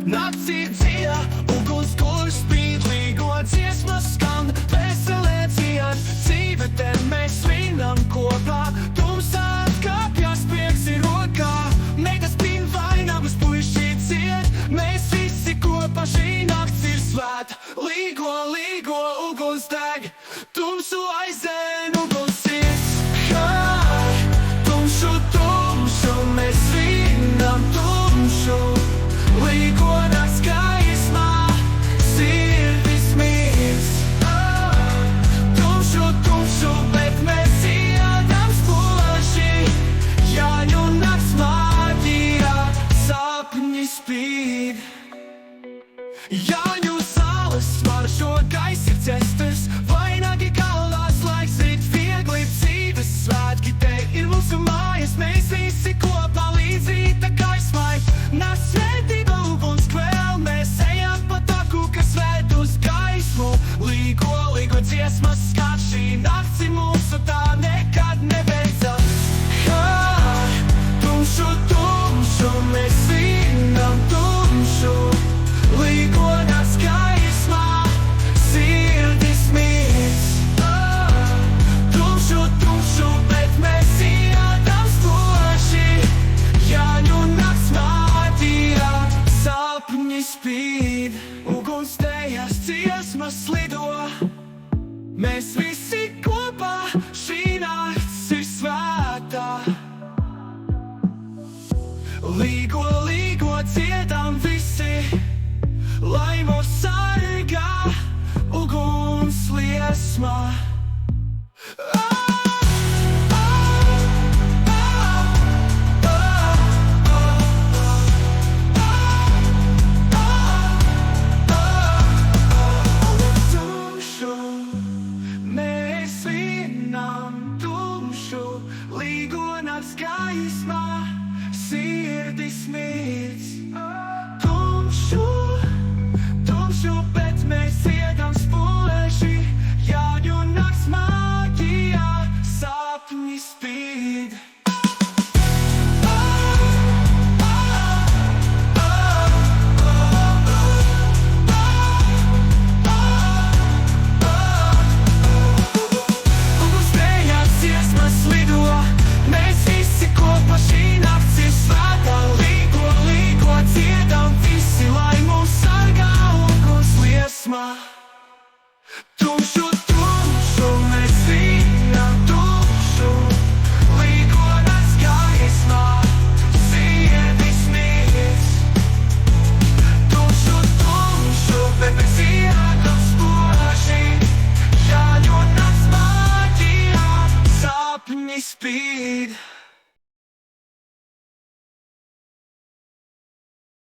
Naktī dzieda, uguns, kurš spīd, līgo dziesmas skan, veselē dzied, dzīve te mēs svinam kopā, tumsā atkāpjas prieks ir rokā, meitas pin vainagus puiši dzied, mēs visi kopā, šī nakts ir svēta, līgo, līgo, uguns deg, tumsu aizēn, uguns ies, hai, tumšu, tumšu, mēs svinam tumšu. Līgo nakts gaismā, sirdis mīls. Tumšu, tumšu, bet mēs dziedam spoži. Jāņu nakts maģijā, sapņi spīd. Jāņu salas smaržo, gaiss ir cestas, vainagi galvās, laiks rīt viegli dzīves svētki. Te ir mūsu mājas, mēs visi kopā līdz rīta gaismai. Nas svētība uguns kvēl, mēs ejam pa taku, kas vēd uz gaismu. Līgo, līgo dziesmas skan, šī nakts ir mūsu, tā nekad nebeidzas. Hai, tumšu, tumšu, mēs svinam tumšu. Līgo nakts gaismā, sirdis mīls. Tumšu, tumšu, bet mēs dziedam spoži. Jāņu nakts maģijā, sapņi spīd. Uguns tejas dziesmas lido, mēs visi kopā, šī nakts ir svētā. Līgo, līgo dziedam visi, lai mūs sargā uguns liesmā. Tumšu, mēs svinam tumšu, līgo nakts gaismā, sirdis mīl.